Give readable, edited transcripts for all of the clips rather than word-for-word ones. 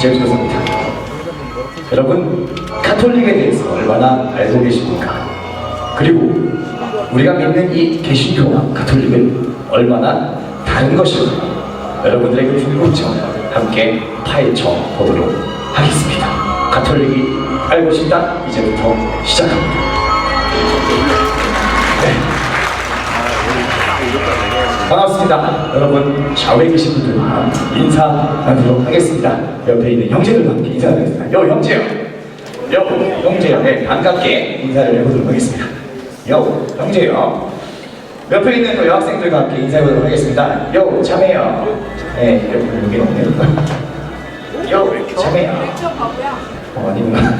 이제부터 섭니다. 여러분, 가톨릭에 대해서 얼마나 알고 계십니까? 그리고 우리가 믿는 이 개신교와 가톨릭은 얼마나 다른 것인가? 여러분들의 그 궁금증 함께 파헤쳐 보도록 하겠습니다. 가톨릭이 알고 싶다, 이제부터 시작합니다. 네. 반갑습니다. 여러분, 좌우에 계신 분들과 인사 나누도록 하겠습니다. 옆에 있는 형제들과 함께 인사드리겠습니다. 형제요. 형제요. 네, 반갑게 인사를 해보도록 하겠습니다. 형제요. 옆에 있는 또 여학생들과 함께 인사해보도록 하겠습니다. 자매요. 네, 여기 없네요. 자매요. 아니구나.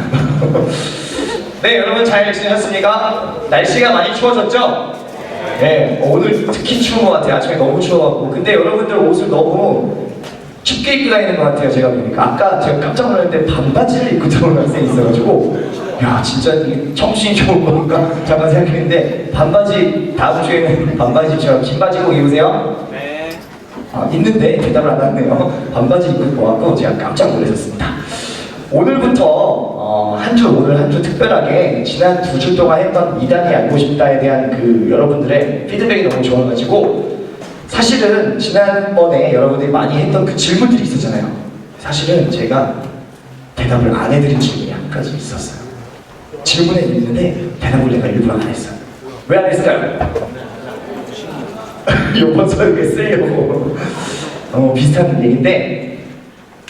네, 여러분 잘 지내셨습니까? 날씨가 많이 추워졌죠? 네, 오늘 특히 추운 것 같아요. 아침에 너무 추워갖고. 근데 여러분들 옷을 너무 춥게 입고 다니는 것 같아요. 제가 보니까. 아까 제가 깜짝 놀랐는데 반바지를 입고 들어오는 학생이 있어가지고, 야, 진짜 이게 청순이 좋은 건가? 잠깐 생각했는데, 반바지, 다음 주에는 반바지처럼 긴 바지 꼭 입으세요? 네. 있는데 대답을 안 하네요. 반바지 입고 와갖고 제가 깜짝 놀랐습니다. 오늘부터 오늘 한 주 특별하게 지난 2주 동안 했던 이단이 알고 싶다에 대한 그 여러분들의 피드백이 너무 좋아가지고, 사실은 지난번에 여러분들이 많이 했던 그 질문들이 있었잖아요. 사실은 제가 대답을 안 해드린 질문이 한 가지 있었어요. 질문에 있는데 대답을 내가 일부러 안 했어요. 왜 안 했을까요? 요번 설교에 쓰려고. 비슷한 얘기인데,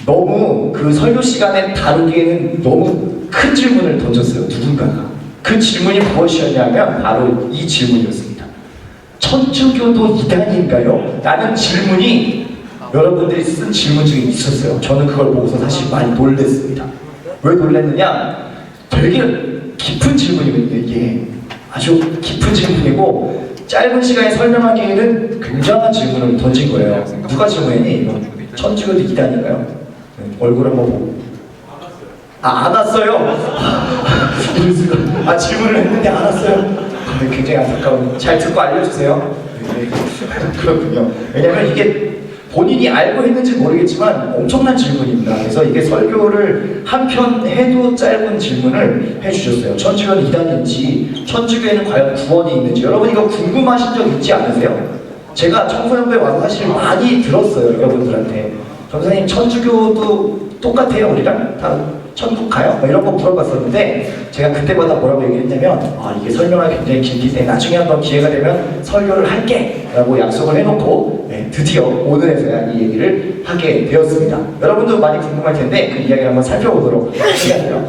너무 그 설교 시간에 다루기에는 너무 큰 질문을 던졌어요, 누군가가. 그 질문이 무엇이었냐면 바로 이 질문이었습니다. 천주교도 이단인가요? 라는 질문이 여러분들이 쓴 질문 중에 있었어요. 저는 그걸 보고서 사실 많이 놀랐습니다. 왜 놀랐느냐? 되게 깊은 질문이거든요. 이게 아주 깊은 질문이고, 짧은 시간에 설명하기에는 굉장한 질문을 던진 거예요. 누가 질문했니? 천주교도 이단인가요? 얼굴 한번 보고. 안 왔어요? 질문을 했는데 안 왔어요? 굉장히 안타까운. 잘 듣고 알려주세요. 네. 그렇군요. 왜냐면 이게 본인이 알고 했는지 모르겠지만 엄청난 질문입니다. 그래서 이게 설교를 한 편 해도 짧은 질문을 해주셨어요. 천주교는 이단인지, 천주교에는 과연 구원이 있는지. 여러분 이거 궁금하신 적 있지 않으세요? 제가 청소년부에 와서 사실 많이 들었어요, 여러분들한테. 선생님, 천주교도 똑같아요, 우리랑? 다 천국 가요? 이런 거 물어봤었는데, 제가 그때마다 뭐라고 얘기했냐면, 이게 설명하기 굉장히 긴 기세, 나중에 한번 기회가 되면 설교를 할게! 라고 약속을 해놓고, 네, 드디어 오늘에서야 이 얘기를 하게 되었습니다. 여러분도 많이 궁금할 텐데, 그 이야기를 한번 살펴보도록 하겠습니다.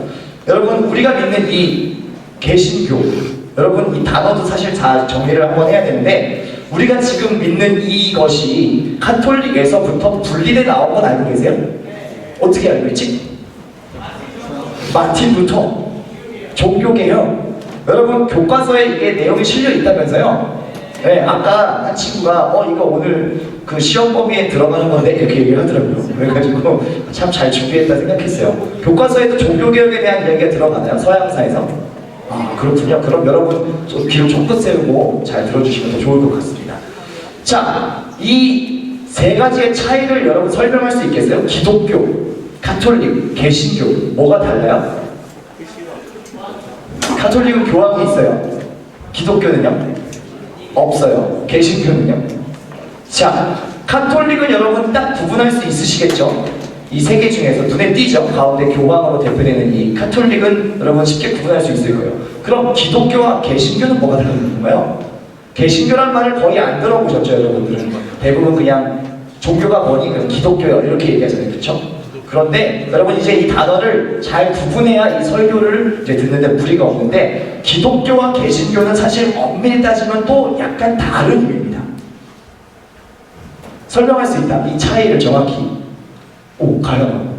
여러분, 우리가 믿는 이 개신교, 여러분 이 단어도 사실 다 정리를 한번 해야 되는데, 우리가 지금 믿는 이것이 가톨릭에서부터 분리돼 나온 건 알고 계세요? 어떻게 알고 있지? 마틴 루터 종교개혁. 여러분 교과서에 이게 내용이 실려 있다면서요? 네, 아까 한 친구가 이거 오늘 그 시험 범위에 들어가는 건데 이렇게 얘기를 하더라고요. 그래가지고 참 잘 준비했다 생각했어요. 교과서에도 종교개혁에 대한 이야기가 들어가나요? 서양사에서? 그렇군요. 그럼 여러분 좀 귀를 쫑긋 세우고 잘 들어주시면 더 좋을 것 같습니다. 자, 이 세 가지의 차이를 여러분 설명할 수 있겠어요? 기독교, 가톨릭, 개신교, 뭐가 달라요? 가톨릭은 교황이 있어요. 기독교는요? 없어요. 개신교는요? 자, 가톨릭은 여러분 딱 구분할 수 있으시겠죠? 이 세 개 중에서 눈에 띄죠? 가운데 교황으로 대표되는 이 가톨릭은 여러분 쉽게 구분할 수 있을 거예요. 그럼 기독교와 개신교는 뭐가 다른 건가요? 개신교란 말을 거의 안 들어보셨죠, 여러분들은? 대부분 그냥 종교가 뭐니? 그럼 기독교요. 이렇게 얘기하잖아요. 그렇죠? 그런데 여러분 이제 이 단어를 잘 구분해야 이 설교를 이제 듣는데 무리가 없는데, 기독교와 개신교는 사실 엄밀히 따지면 또 약간 다른 의미입니다. 설명할 수 있다. 이 차이를 정확히. 가요.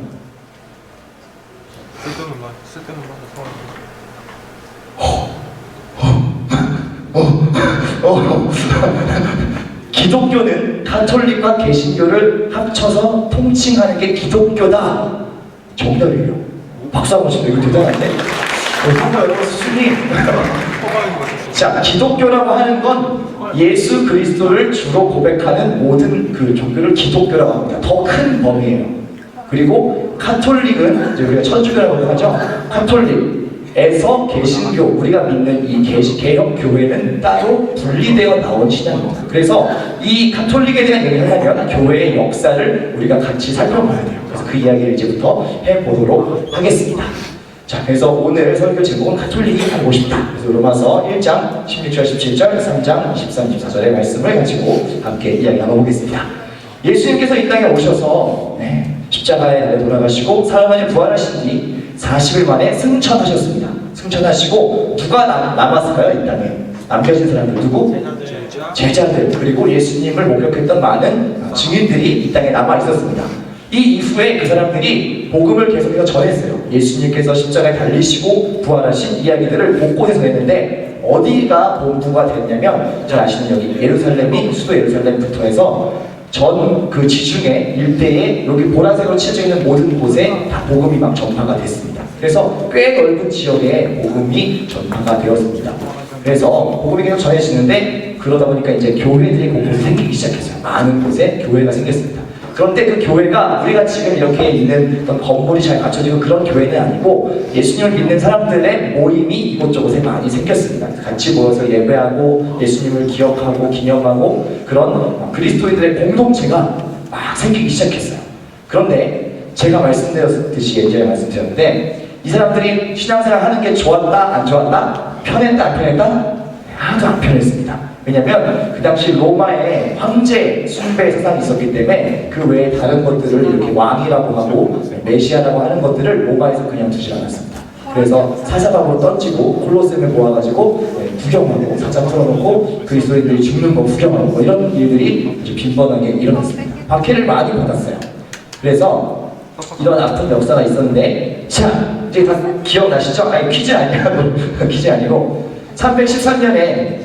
기독교는 가톨릭과 개신교를 합쳐서 통칭하는 게 기독교다. 정답이에요. 박수 한번 치세요. 이거 대단한데? 정말 여러분 수준이. 자, 기독교라고 하는 건 예수 그리스도를 주로 고백하는 모든 그 종교를 기독교라고 합니다. 더 큰 범위예요. 그리고 카톨릭은 이제 우리가 천주교라고 하죠. 카톨릭에서 개신교, 우리가 믿는 이 개혁 교회는 따로 분리되어 나온 신앙입니다. 그래서 이 카톨릭에 대한 얘기를 하려면 교회의 역사를 우리가 같이 살펴봐야 돼요. 그래서 그 이야기를 이제부터 해보도록 하겠습니다. 자, 그래서 오늘 설교 제목은 카톨릭이 알고 싶다. 그래서 로마서 1장 16절 17절 3장 23, 24절의 말씀을 가지고 함께 이야기 나눠보겠습니다. 예수님께서 이 땅에 오셔서 십자가에 달려 돌아가시고 사흘 만에 부활하신 뒤 40일 만에 승천하셨습니다. 승천하시고 누가 남았을까요? 이 땅에 남겨진 사람들 누구? 제자들. 그리고 예수님을 목격했던 많은 증인들이 이 땅에 남아 있었습니다. 이 이후에 그 사람들이 복음을 계속해서 전했어요. 예수님께서 십자가에 달리시고 부활하신 이야기들을 곳곳에서 했는데 어디가 본부가 됐냐면 잘 아시는 여기 예루살렘이 수도 예루살렘부터 해서 전 그 지중해 일대에 여기 보라색으로 칠해져 있는 모든 곳에 다 복음이 막 전파가 됐습니다. 그래서 꽤 넓은 지역에 복음이 전파가 되었습니다. 그래서 복음이 계속 전해지는데 그러다 보니까 이제 교회들이 곳곳에 생기기 시작했어요. 많은 곳에 교회가 생겼습니다. 그런데 그 교회가 우리가 지금 이렇게 있는 어떤 건물이 잘 갖춰지고 그런 교회는 아니고 예수님을 믿는 사람들의 모임이 이곳저곳에 많이 생겼습니다. 같이 모여서 예배하고 예수님을 기억하고 기념하고 그런 그리스도인들의 공동체가 막 생기기 시작했어요. 그런데 제가 말씀드렸듯이 예전에 말씀드렸는데 이 사람들이 신앙생활 하는 게 좋았다 안 좋았다? 편했다 안 편했다? 하나도 안 편했습니다. 왜냐면 그 당시 로마에 황제 숭배 사상이 있었기 때문에 그 외에 다른 것들을 이렇게 왕이라고 하고 메시아라고 하는 것들을 로마에서 그냥 두지 않았습니다. 그래서 사자밥으로 던지고 콜로세움에 모아가지고 구경하고 사자 풀어놓고 그리스도인들이 죽는 거 구경하고 이런 일들이 빈번하게 일어났습니다. 박해를 많이 받았어요. 그래서 이런 아픈 역사가 있었는데 자 이제 다 기억나시죠? 아니 퀴즈 아니고 퀴즈 아니고 313년에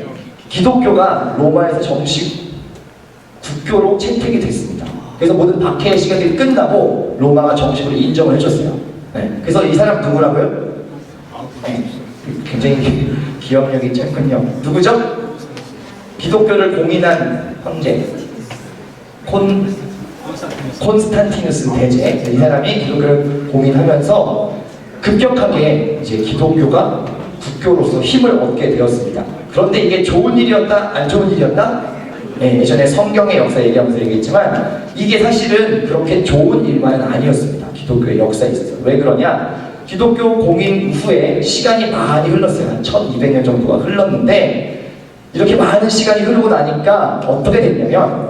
기독교가 로마에서 정식 국교로 채택이 됐습니다. 그래서 모든 박해의 시간들이 끝나고 로마가 정식으로 인정을 해줬어요. 그래서 이 사람 누구라고요? 굉장히 기억력이 짧군요. 누구죠? 기독교를 공인한 황제 콘스탄티누스 대제. 이 사람이 기독교를 공인하면서 급격하게 이제 기독교가 국교로서 힘을 얻게 되었습니다. 그런데 이게 좋은 일이었다? 안 좋은 일이었다? 예전에 성경의 역사 얘기하면서 얘기했지만 이게 사실은 그렇게 좋은 일만은 아니었습니다. 기독교의 역사에 있어서. 왜 그러냐? 기독교 공인 후에 시간이 많이 흘렀어요. 한 1200년 정도가 흘렀는데 이렇게 많은 시간이 흐르고 나니까 어떻게 됐냐면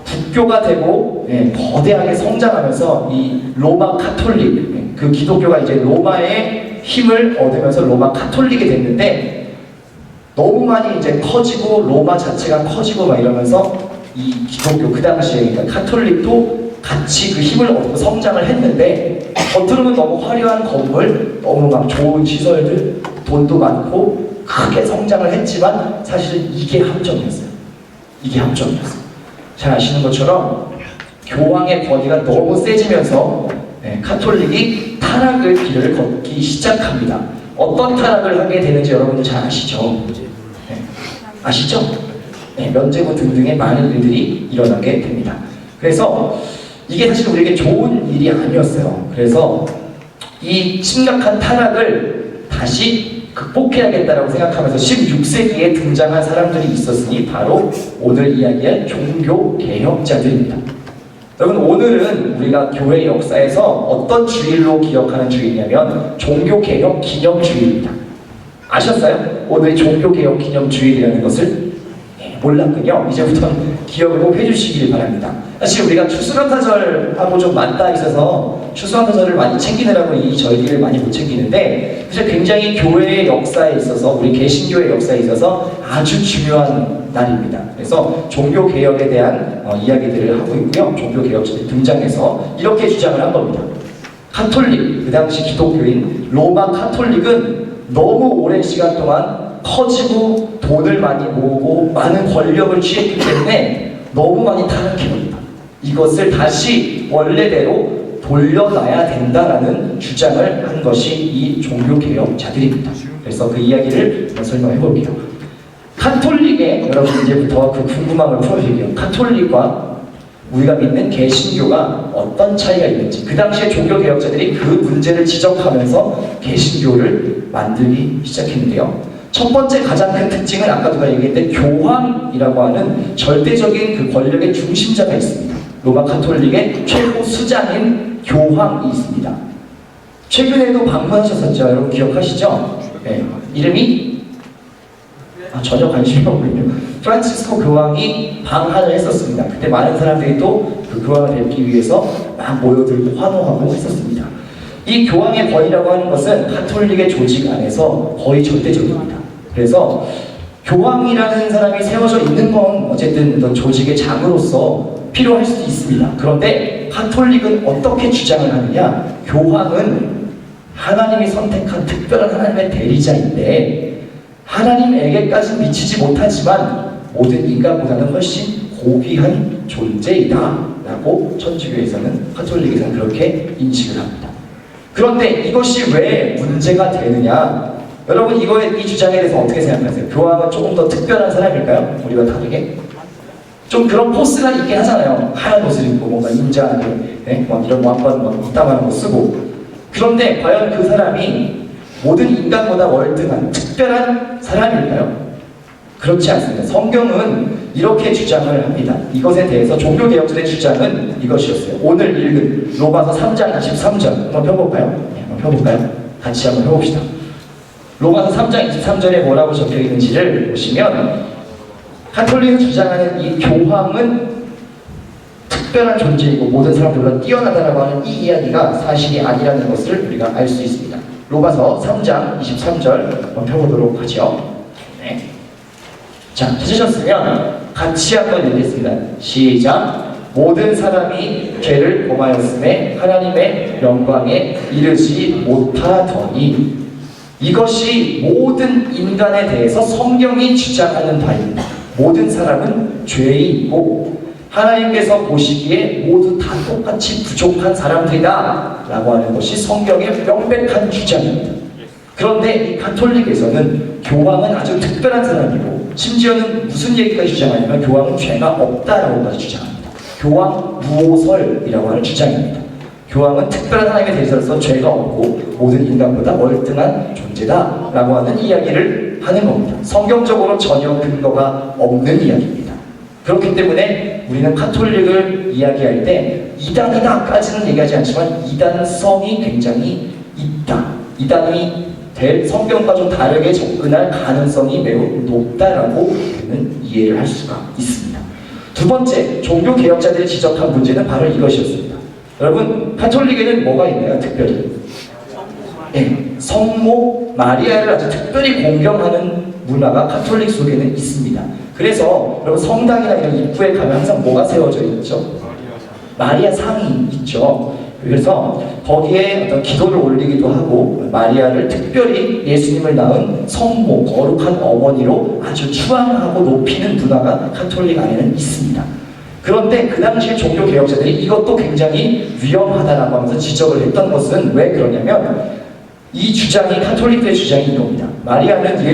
국교가 되고 거대하게 성장하면서 이 로마 카톨릭, 그 기독교가 이제 로마의 힘을 얻으면서 로마 카톨릭이 됐는데 너무 많이 이제 커지고 로마 자체가 커지고 막 이러면서 이 기독교 그 당시에 그러니까 카톨릭도 같이 그 힘을 얻고 성장을 했는데 겉으로는 너무 화려한 건물, 너무 막 좋은 시설들, 돈도 많고 크게 성장을 했지만 사실은 이게 함정이었어요. 이게 함정이었어요. 잘 아시는 것처럼 교황의 권위가 너무 세지면서 카톨릭이 타락의 길을 걷기 시작합니다. 어떤 타락을 하게 되는지 여러분들 잘 아시죠? 아시죠? 면죄부 등등의 많은 일들이 일어나게 됩니다. 그래서 이게 사실 우리에게 좋은 일이 아니었어요. 그래서 이 심각한 타락을 다시 극복해야겠다라고 생각하면서 16세기에 등장한 사람들이 있었으니 바로 오늘 이야기할 종교 개혁자들입니다. 여러분 오늘은 우리가 교회 역사에서 어떤 주일로 기억하는 주일이냐면 종교개혁 기념주일입니다. 아셨어요? 오늘이 종교개혁 기념주일이라는 것을 몰랐군요. 이제부터는 기억을 꼭 해주시길 바랍니다. 사실 우리가 추수감사절하고 좀 맞닿아 있어서 추수감사절을 많이 챙기느라고 이 저희들을 많이 못 챙기는데 사실 굉장히 교회의 역사에 있어서 우리 개신교의 역사에 있어서 아주 중요한 날입니다. 그래서 종교개혁에 대한 이야기들을 하고 있고요. 종교개혁자들이 등장해서 이렇게 주장을 한 겁니다. 카톨릭, 그 당시 기독교인 로마 카톨릭은 너무 오랜 시간 동안 커지고 돈을 많이 모으고 많은 권력을 취했기 때문에 너무 많이 타락해버립니다. 이것을 다시 원래대로 돌려놔야 된다라는 주장을 한 것이 이 종교개혁자들입니다. 그래서 그 이야기를 설명해 볼게요. 카톨릭의 여러분 이제부터 그 궁금함을 풀어드릴게요. 카톨릭과 우리가 믿는 개신교가 어떤 차이가 있는지, 그 당시에 종교개혁자들이 그 문제를 지적하면서 개신교를 만들기 시작했는데요. 첫 번째 가장 큰 특징은 아까 누가 얘기했는데 교황이라고 하는 절대적인 그 권력의 중심자가 있습니다. 로마 카톨릭의 최고 수장인 교황이 있습니다. 최근에도 방문하셨었죠. 여러분 기억하시죠? 네. 이름이 전혀 관심이 없군요. 프란치스코 교황이 방한을 했었습니다. 그때 많은 사람들이 또 그 교황을 뵙기 위해서 막 모여들고 환호하고 했었습니다. 이 교황의 권위라고 하는 것은 카톨릭의 조직 안에서 거의 절대적입니다. 그래서 교황이라는 사람이 세워져 있는 건 어쨌든 어떤 조직의 장으로서 필요할 수도 있습니다. 그런데 카톨릭은 어떻게 주장을 하느냐? 교황은 하나님이 선택한 특별한 하나님의 대리자인데 하나님에게까지 미치지 못하지만 모든 인간보다는 훨씬 고귀한 존재이다 라고 천주교에서는, 카톨릭에서는 그렇게 인식을 합니다. 그런데 이것이 왜 문제가 되느냐? 여러분 이 주장에 대해서 어떻게 생각하세요? 교황은 조금 더 특별한 사람일까요? 우리와 다르게? 좀 그런 포스가 있긴 하잖아요. 하얀 옷을 입고 뭔가 인자하게, 네? 이런 한번 이따만한 거 쓰고. 그런데 과연 그 사람이 모든 인간보다 월등한 특별한 사람일까요? 그렇지 않습니다. 성경은 이렇게 주장을 합니다. 이것에 대해서 종교개혁자의 주장은 이것이었어요. 오늘 읽은 로마서 3장 23절 한번 펴볼까요? 네, 한번 펴볼까요? 같이 한번 펴봅시다. 로마서 3장 23절에 뭐라고 적혀 있는지를 보시면, 카톨릭이 주장하는 이 교황은 특별한 존재이고 모든 사람들보다 뛰어나다라고 하는 이 이야기가 사실이 아니라는 것을 우리가 알 수 있습니다. 로마서 3장 23절 한번 펴보도록 하죠. 네. 자, 찾으셨으면 같이 한번 읽겠습니다. 시작. 모든 사람이 죄를 범하였음에 하나님의 영광에 이르지 못하더니, 이것이 모든 인간에 대해서 성경이 주장하는 바입니다. 모든 사람은 죄인이고 하나님께서 보시기에 모두 다 똑같이 부족한 사람들이다 라고 하는 것이 성경의 명백한 주장입니다. 그런데 이 카톨릭에서는 교황은 아주 특별한 사람이고, 심지어는 무슨 얘기까지 주장하냐면 교황은 죄가 없다라고까지 주장합니다. 교황 무오설이라고 하는 주장입니다. 교황은 특별한 하나님의 대리자로서 죄가 없고 모든 인간보다 월등한 존재다 라고 하는 이야기를 하는 겁니다. 성경적으로 전혀 근거가 없는 이야기입니다. 그렇기 때문에 우리는 카톨릭을 이야기할 때 이단이다까지는 얘기하지 않지만 이단성이 굉장히 있다. 이단이 될 성경과 좀 다르게 접근할 가능성이 매우 높다라고 우리는 이해를 할 수가 있습니다. 두 번째, 종교개혁자들이 지적한 문제는 바로 이것이었습니다. 여러분, 카톨릭에는 뭐가 있나요? 특별히 네, 성모 마리아를 아주 특별히 공경하는 문화가 카톨릭 속에는 있습니다. 그래서 여러분 성당이나 이런 입구에 가면 항상 뭐가 세워져 있죠? 마리아 상이 있죠. 그래서 거기에 어떤 기도를 올리기도 하고, 마리아를 특별히 예수님을 낳은 성모, 거룩한 어머니로 아주 추앙하고 높이는 문화가 카톨릭 안에는 있습니다. 그런데 그 당시에 종교개혁자들이 이것도 굉장히 위험하다라고 하면서 지적을 했던 것은 왜 그러냐면, 이 주장이 카톨릭들의 주장인 겁니다. 마리아는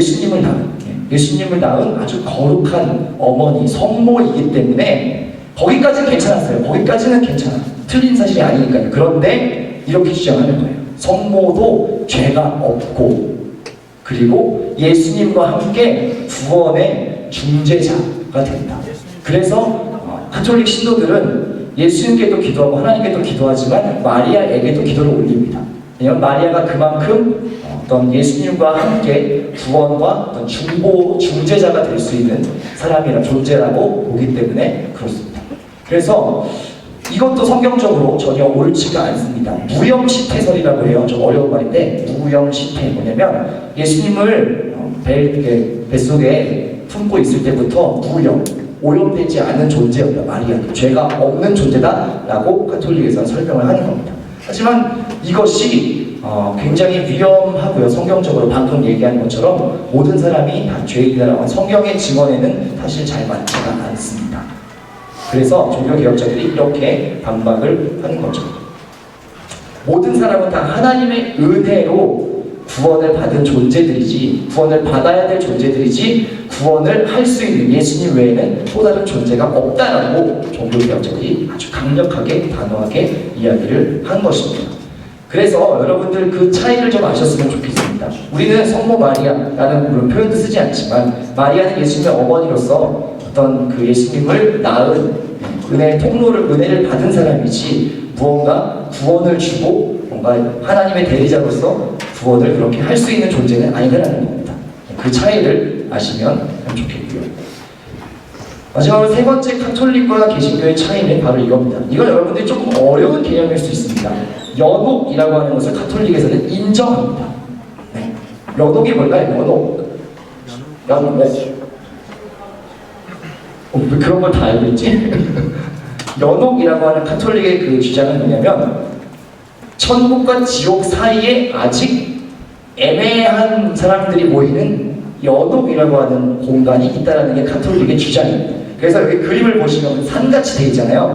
예수님을 낳은 아주 거룩한 어머니, 성모이기 때문에 거기까지는 괜찮았어요. 거기까지는 괜찮아요. 틀린 사실이 아니니까요. 그런데 이렇게 주장하는 거예요. 성모도 죄가 없고, 그리고 예수님과 함께 구원의 중재자가 된다. 그래서 가톨릭 신도들은 예수님께도 기도하고 하나님께도 기도하지만 마리아에게도 기도를 올립니다. 왜냐하면 마리아가 그만큼 어떤 예수님과 함께 구원과 어떤 중재자가 될 수 있는 사람이라, 존재라고 보기 때문에 그렇습니다. 그래서 이것도 성경적으로 전혀 옳지가 않습니다. 무염시태설이라고 해요. 좀 어려운 말인데, 무염시태 뭐냐면 예수님을 뱃속에 품고 있을 때부터 오염되지 않은 존재였다. 마리아는 죄가 없는 존재다라고 카톨릭에서는 설명을 하는 겁니다. 하지만 이것이 굉장히 위험하고요. 성경적으로 방금 얘기한 것처럼 모든 사람이 다 죄인이라는 성경의 증언에는 사실 잘 맞지가 않습니다. 그래서 종교개혁자들이 이렇게 반박을 하는 거죠. 모든 사람은 다 하나님의 은혜로 구원을 받은 존재들이지, 구원을 받아야 될 존재들이지, 구원을 할 수 있는 예수님 외에는 또 다른 존재가 없다라고 종교개혁자들이 아주 강력하게 단호하게 이야기를 한 것입니다. 그래서 여러분들 그 차이를 좀 아셨으면 좋겠습니다. 우리는 성모 마리아라는 물론 표현도 쓰지 않지만 마리아는 예수님의 어머니로서 어떤 그 예수님을 낳은 은혜를 받은 사람이지 무언가 구원을 주고 뭔가 하나님의 대리자로서 구원을 그렇게 할 수 있는 존재는 아니라는 겁니다. 그 차이를 아시면 좋겠고요. 마지막으로 세 번째 카톨릭과 개신교의 차이는 바로 이겁니다. 이건 여러분들이 조금 어려운 개념일 수 있습니다. 연옥이라고 하는 것을 카톨릭에서는 인정합니다. 네. 연옥이 뭘까요? 연옥. 왜 그런 걸 다 알고 있지? 연옥이라고 하는 카톨릭의 그 주장은 뭐냐면 천국과 지옥 사이에 아직 애매한 사람들이 모이는 연옥이라고 하는 공간이 있다는 게 카톨릭의 주장입니다. 그래서 여기 그림을 보시면 산같이 되어 있잖아요.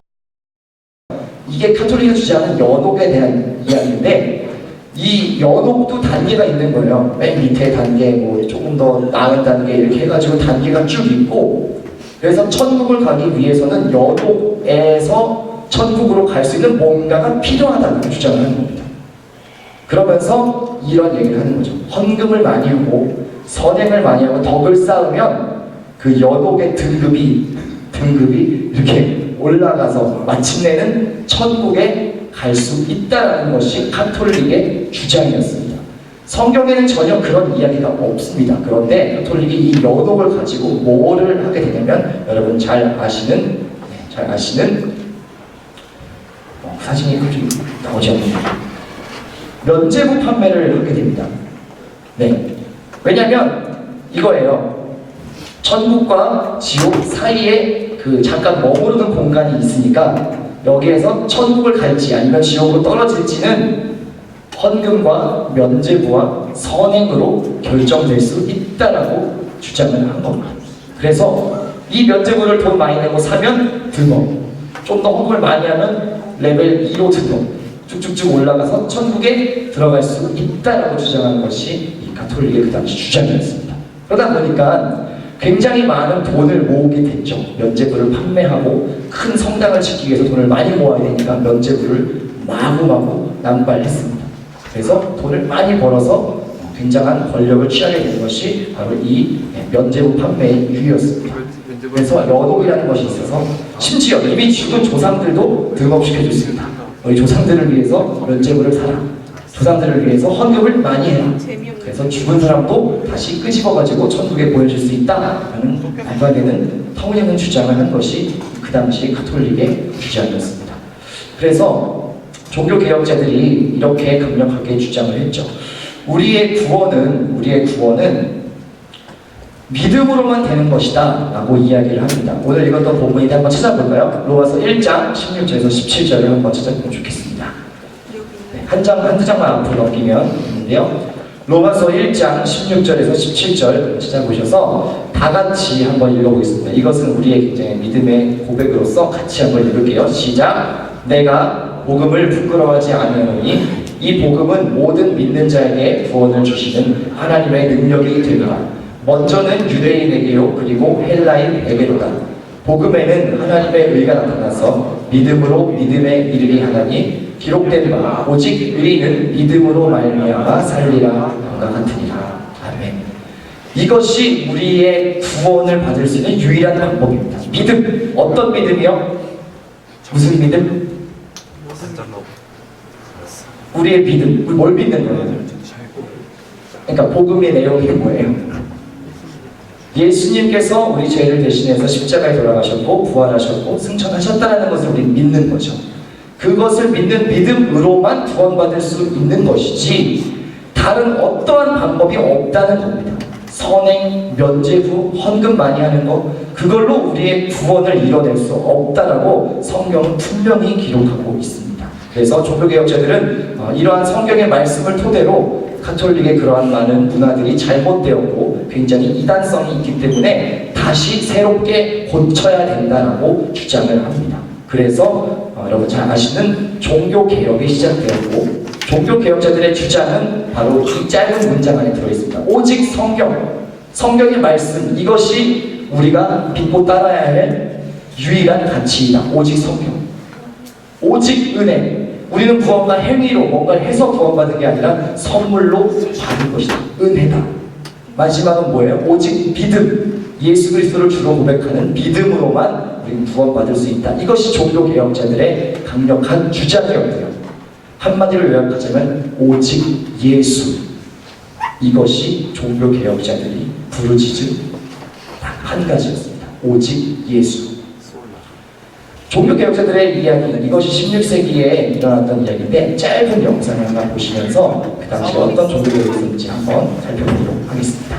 이게 카톨릭이 주장하는 연옥에 대한 이야기인데 이 연옥도 단계가 있는 거예요. 맨 밑에 단계, 뭐 조금 더 나은 단계 이렇게 해가지고 단계가 쭉 있고 그래서 천국을 가기 위해서는 연옥에서 천국으로 갈 수 있는 뭔가가 필요하다는 주장을 하는 겁니다. 그러면서 이런 얘기를 하는 거죠. 헌금을 많이 하고 선행을 많이 하고 덕을 쌓으면 그 연옥의 등급이 이렇게 올라가서 마침내는 천국에 갈 수 있다는 것이 카톨릭의 주장이었습니다. 성경에는 전혀 그런 이야기가 없습니다. 그런데 카톨릭이 이 연옥을 가지고 뭐를 하게 되냐면 여러분 잘 아시는 사진이 좀 나오지 않는데 면죄부 판매를 하게 됩니다. 네. 왜냐면 이거예요. 천국과 지옥 사이에 그 잠깐 머무르는 공간이 있으니까 여기에서 천국을 갈지 아니면 지옥으로 떨어질지는 헌금과 면죄부와 선행으로 결정될 수 있다라고 주장을 한 겁니다. 그래서 이 면죄부를 돈 많이 내고 사면 등업, 좀 더 헌금을 많이 하면 레벨 2로 등업, 쭉쭉쭉 올라가서 천국에 들어갈 수 있다라고 주장하는 것이 이 가톨릭의 그 당시 주장이었습니다. 그러다 보니까 굉장히 많은 돈을 모으게 됐죠. 면죄부를 판매하고 큰 성당을 짓기 위해서 돈을 많이 모아야 되니까 면죄부를 마구마구 남발했습니다. 그래서 돈을 많이 벌어서 굉장한 권력을 취하게 된 것이 바로 이 면죄부 판매의 이유였습니다. 그래서 연옥이라는 것이 있어서 심지어 이미 죽은 조상들도 등업시켜줬습니다. 너희 조상들을 위해서 면죄부를 사라. 조상들을 위해서 헌금을 많이 해라. 그래서 죽은 사람도 다시 끄집어가지고 천국에 보내줄 수 있다라는 말도 안 되는 터무니없는 주장을 한 것이 그 당시 카톨릭의 주장이었습니다. 그래서 종교개혁자들이 이렇게 강력하게 주장을 했죠. 우리의 구원은 믿음으로만 되는 것이다 라고 이야기를 합니다. 오늘 읽었던 본문인데 한번 찾아볼까요? 로마서 1장 16절에서 17절을 한번 찾아보면 좋겠습니다. 네, 한 장만 앞으로 넘기면 있는데요. 로마서 1장 16절에서 17절 찾아보셔서 다 같이 한번 읽어보겠습니다. 이것은 우리의 굉장히 믿음의 고백으로서 같이 한번 읽을게요. 시작! 내가 복음을 부끄러워하지 않으노니 이 복음은 모든 믿는 자에게 구원을 주시는 하나님의 능력이 되노라. 먼저는 유대인에게요 그리고 헬라인에게로다. 복음에는 하나님의 의가 나타나서 믿음으로 믿음에 이르게 하나니 기록된 바 오직 의인은 믿음으로 말미암아 살리라 과 같으니라. 아멘. 이것이 우리의 구원을 받을 수 있는 유일한 방법입니다. 믿음. 어떤 믿음이요? 무슨 믿음? 우리의 믿음. 우리 뭘 믿는 거예요? 그러니까 복음의 내용이 뭐예요? 예수님께서 우리 죄를 대신해서 십자가에 돌아가셨고 부활하셨고 승천하셨다는 것을 우리 믿는 거죠. 그것을 믿는 믿음으로만 구원받을 수 있는 것이지 다른 어떠한 방법이 없다는 겁니다. 선행, 면죄부, 헌금 많이 하는 것 그걸로 우리의 구원을 이뤄낼 수 없다라고 성경은 분명히 기록하고 있습니다. 그래서 종교개혁자들은 이러한 성경의 말씀을 토대로 카톨릭의 그러한 많은 문화들이 잘못되었고 굉장히 이단성이 있기 때문에 다시 새롭게 고쳐야 된다라고 주장을 합니다. 그래서 여러분 잘 아시는 종교개혁이 시작되었고 종교개혁자들의 주장은 바로 이 짧은 문장 안에 들어있습니다. 오직 성경, 성경의 말씀, 이것이 우리가 믿고 따라야 할 유일한 가치이다. 오직 성경, 오직 은혜. 우리는 구원과 행위로 뭔가를 해서 구원받은 게 아니라 선물로 받은 것이다. 은혜다. 마지막은 뭐예요? 오직 믿음. 예수 그리스도를 주로 고백하는 믿음으로만 우리는 구원받을 수 있다. 이것이 종교개혁자들의 강력한 주장이었고요. 한마디로 요약하자면 오직 예수. 이것이 종교개혁자들이 부르짖은 딱 한 가지였습니다. 오직 예수. 종교개혁자들의 이야기는 이것이 16세기에 일어났던 이야기인데 짧은 영상을 하나 보시면서 그 당시에 어떤 종교개혁이 있었는지 한번 살펴보도록 하겠습니다.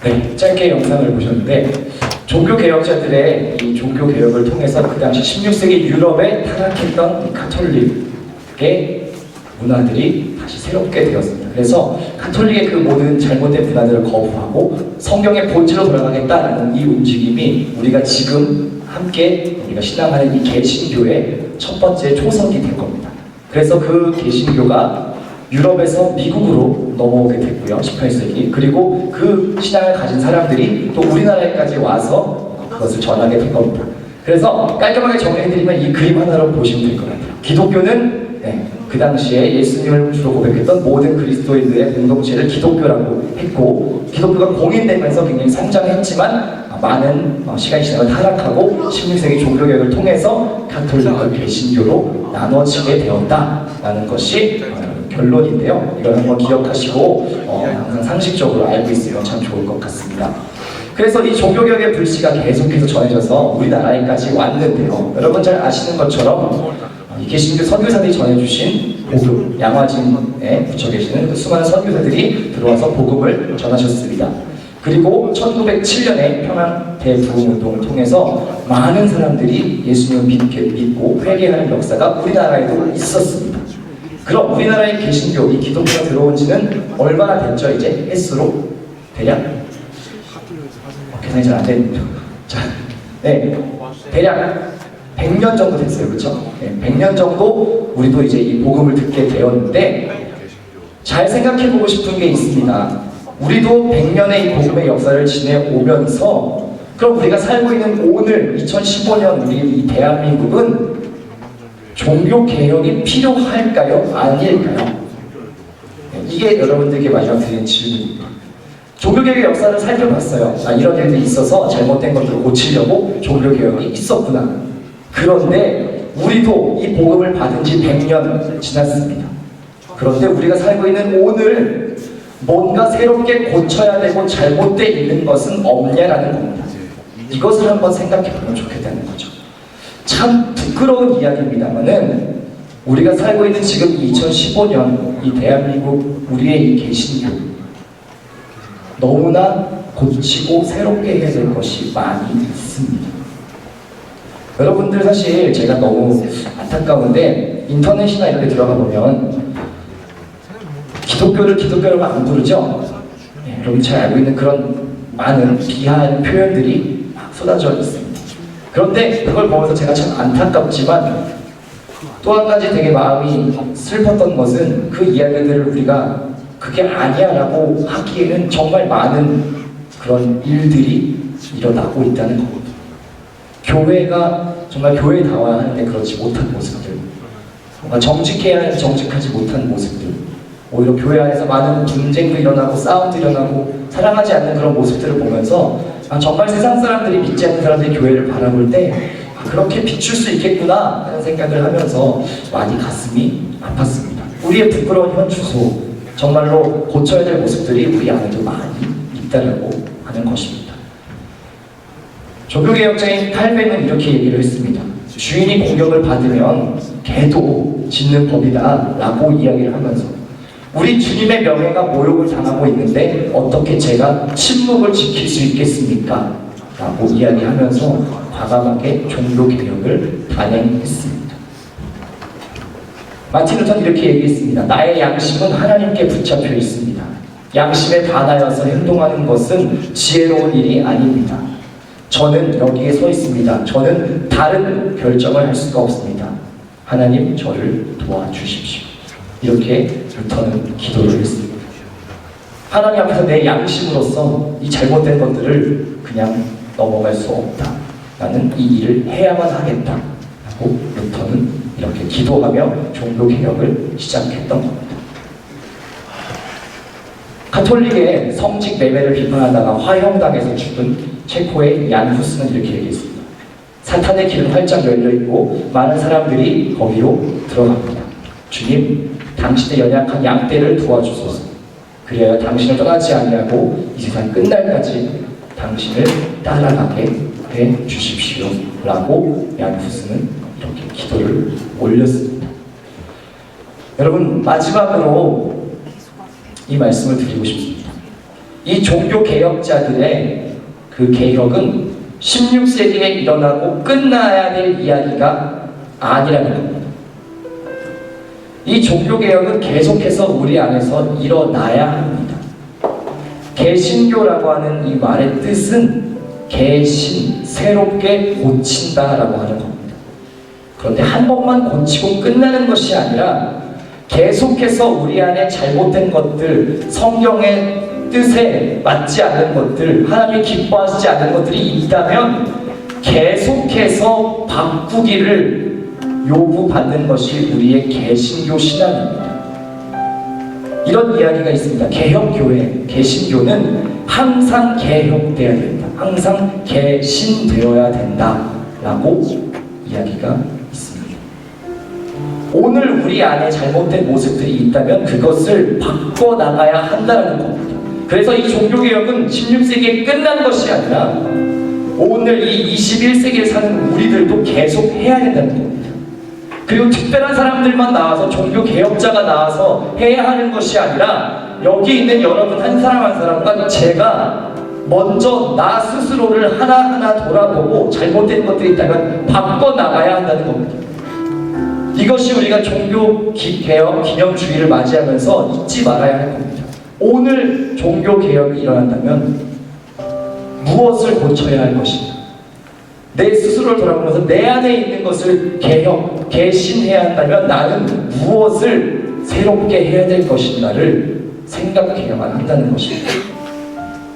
네, 짧게 영상을 보셨는데 종교개혁자들의 이 종교개혁을 통해서 그 당시 16세기 유럽에 타락했던 가톨릭의 문화들이 다시 새롭게 되었습니다. 그래서 가톨릭의 그 모든 잘못된 문화들을 거부하고 성경의 본질로 돌아가겠다라는 이 움직임이 우리가 지금 함께 우리가 신앙하는 이 개신교의 첫 번째 초석이 될 겁니다. 그래서 그 개신교가 유럽에서 미국으로 넘어오게 됐고요. 18세기. 그리고 그 신앙을 가진 사람들이 또 우리나라에까지 와서 그것을 전하게 된 겁니다. 그래서 깔끔하게 정리해드리면 이 그림 하나로 보시면 될 것 같아요. 기독교는 그 당시에 예수님을 주로 고백했던 모든 그리스도인들의 공동체를 기독교라고 했고, 기독교가 공인되면서 굉장히 성장했지만 많은 시간이 지나면 타락하고 16세기 종교개혁을 통해서 가톨릭과 개신교로 나눠지게 되었다라는 것이 결론인데요. 이걸 한번 기억하시고 항상 상식적으로 알고 있으면 참 좋을 것 같습니다. 그래서 이 종교개혁의 불씨가 계속해서 전해져서 우리나라에까지 왔는데요. 여러분 잘 아시는 것처럼 이 개신교 선교사들이 전해주신 복음, 양화진에 붙여 계시는 그 수많은 선교사들이 들어와서 복음을 전하셨습니다. 그리고 1907년에 평양 대부흥운동을 통해서 많은 사람들이 예수님을 믿고 회개하는 역사가 우리나라에도 있었습니다. 그럼 우리나라의 개신교, 이 기독교가 들어온 지는 얼마나 됐죠? 이제 횟수로 대략? 계산이 잘 안 됩니다. 자, 네, 대략 100년 정도 됐어요. 그렇죠? 네, 100년 정도 우리도 이제 이 복음을 듣게 되었는데 잘 생각해보고 싶은 게 있습니다. 우리도 100년의 이 복음의 역사를 지내오면서 그럼 우리가 살고 있는 오늘 2015년 우리 이 대한민국은 종교개혁이 필요할까요? 아닐까요? 이게 여러분들에게 마지막 드리는 질문입니다. 종교개혁의 역사를 살펴봤어요. 이런 일들이 있어서 잘못된 것들을 고치려고 종교개혁이 있었구나. 그런데 우리도 이 복음을 받은 지 100년 지났습니다. 그런데 우리가 살고 있는 오늘 뭔가 새롭게 고쳐야 되고 잘못되어 있는 것은 없냐라는 겁니다. 이것을 한번 생각해보면 좋겠다는 거죠. 참 부끄러운 이야기입니다만은 우리가 살고 있는 지금 2015년 이 대한민국 우리의 이 개신교 너무나 고치고 새롭게 해야 될 것이 많이 있습니다. 여러분들 사실 제가 너무 안타까운데 인터넷이나 이런 데 들어가 보면 기독교를 기독교라고 안 부르죠? 네, 여러분 잘 알고 있는 그런 많은 비하한 표현들이 막 쏟아져 있습니다. 그런데 그걸 보면서 제가 참 안타깝지만 또 한 가지 되게 마음이 슬펐던 것은 그 이야기들을 우리가 그게 아니야 라고 하기에는 정말 많은 그런 일들이 일어나고 있다는 겁니다. 교회가 정말 교회다워야 하는데 그렇지 못한 모습들, 뭔가 정직해야 하는데 정직하지 못한 모습들, 오히려 교회 안에서 많은 분쟁도 일어나고 싸움도 일어나고 사랑하지 않는 그런 모습들을 보면서 정말 세상 사람들이 믿지 않는 사람들이 교회를 바라볼 때 그렇게 비출 수 있겠구나 하는 생각을 하면서 많이 가슴이 아팠습니다. 우리의 부끄러운 현 주소, 정말로 고쳐야 될 모습들이 우리 안에도 많이 있다라고 하는 것입니다. 종교개혁자인 칼뱅은 이렇게 얘기를 했습니다. 주인이 공격을 받으면 개도 짖는 법이다 라고 이야기를 하면서 우리 주님의 명예가 모욕을 당하고 있는데 어떻게 제가 침묵을 지킬 수 있겠습니까? 라고 이야기하면서 과감하게 종교개혁을 단행했습니다. 마틴 루터는 이렇게 얘기했습니다. 나의 양심은 하나님께 붙잡혀 있습니다. 양심에 반하여서 행동하는 것은 지혜로운 일이 아닙니다. 저는 여기에 서 있습니다. 저는 다른 결정을 할 수가 없습니다. 하나님 저를 도와주십시오. 이렇게 루터는 기도를 했습니다. 하나님 앞에서 내 양심으로서 이 잘못된 것들을 그냥 넘어갈 수 없다. 나는 이 일을 해야만 하겠다 라고 루터는 이렇게 기도하며 종교개혁을 시작했던 겁니다. 가톨릭의 성직 매매를 비판하다가 화형당해서 죽은 체코의 얀 후스는 이렇게 얘기했습니다. 사탄의 길은 활짝 열려있고 많은 사람들이 거기로 들어갑니다. 주님, 당신의 연약한 양떼를 도와주소서. 그래야 당신을 떠나지 아니하고 이 세상 끝날까지 당신을 따라가게 해 주십시오 라고 얀 후스는 이렇게 기도를 올렸습니다. 여러분, 마지막으로 이 말씀을 드리고 싶습니다. 이 종교개혁자들의 그 개혁은 16세기에 일어나고 끝나야 될 이야기가 아니라는 겁니다. 이 종교개혁은 계속해서 우리 안에서 일어나야 합니다. 개신교라고 하는 이 말의 뜻은 개신, 새롭게 고친다라고 하는 겁니다. 그런데 한 번만 고치고 끝나는 것이 아니라 계속해서 우리 안에 잘못된 것들, 성경의 뜻에 맞지 않는 것들, 하나님이 기뻐하시지 않는 것들이 있다면 계속해서 바꾸기를 요구받는 것이 우리의 개신교 신앙입니다. 이런 이야기가 있습니다. 개혁교회, 개신교는 항상 개혁되어야 된다. 항상 개신되어야 된다라고 이야기가 있습니다. 오늘 우리 안에 잘못된 모습들이 있다면 그것을 바꿔나가야 한다는 겁니다. 그래서 이 종교개혁은 16세기에 끝난 것이 아니라 오늘 이 21세기를 사는 우리들도 계속 해야 된다는 겁니다. 그리고 특별한 사람들만 나와서 종교개혁자가 나와서 해야 하는 것이 아니라 여기 있는 여러분 한 사람 한 사람과 제가 먼저 나 스스로를 하나하나 돌아보고 잘못된 것들이 있다면 바꿔나가야 한다는 겁니다. 이것이 우리가 종교개혁 기념주의를 맞이하면서 잊지 말아야 할 겁니다. 오늘 종교개혁이 일어난다면 무엇을 고쳐야 할 것인가? 내 스스로를 돌아보면서 내 안에 있는 것을 개혁, 개신해야 한다면 나는 무엇을 새롭게 해야 될 것인가를 생각해야만 한다는 것입니다.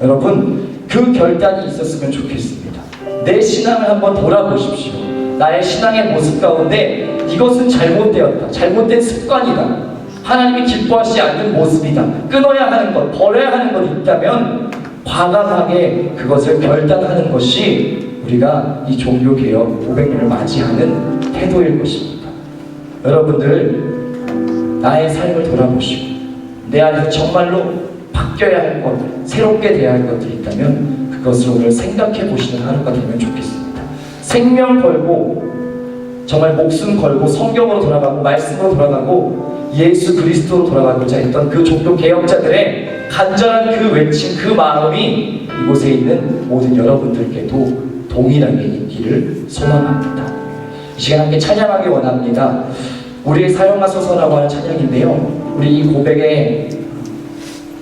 여러분, 그 결단이 있었으면 좋겠습니다. 내 신앙을 한번 돌아보십시오. 나의 신앙의 모습 가운데 이것은 잘못되었다. 잘못된 습관이다. 하나님이 기뻐하시지 않는 모습이다. 끊어야 하는 것, 버려야 하는 것 있다면 과감하게 그것을 결단하는 것이 우리가 이 종교개혁 500년을 맞이하는 태도일 것입니다. 여러분들, 나의 삶을 돌아보시고 내 안에서 정말로 바뀌어야 할 것, 새롭게 돼야 할 것들이 있다면 그것을 오늘 생각해 보시는 하루가 되면 좋겠습니다. 생명 걸고 정말 목숨 걸고 성경으로 돌아가고 말씀으로 돌아가고 예수 그리스도로 돌아가고자 했던 그 종교개혁자들의 간절한 그 외침, 그 마음이 이곳에 있는 모든 여러분들께도 동일하게 있기를 소망합니다. 이 시간 함께 찬양하기 원합니다. 우리의 사용하소서라고 하는 찬양인데요, 우리 이 고백에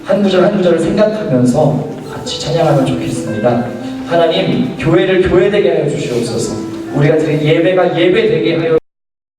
한 구절 한 구절을 생각하면서 같이 찬양하면 좋겠습니다. 하나님, 교회를 교회되게 하여 주시옵소서. 우리가 드린 예배가 예배되게 하여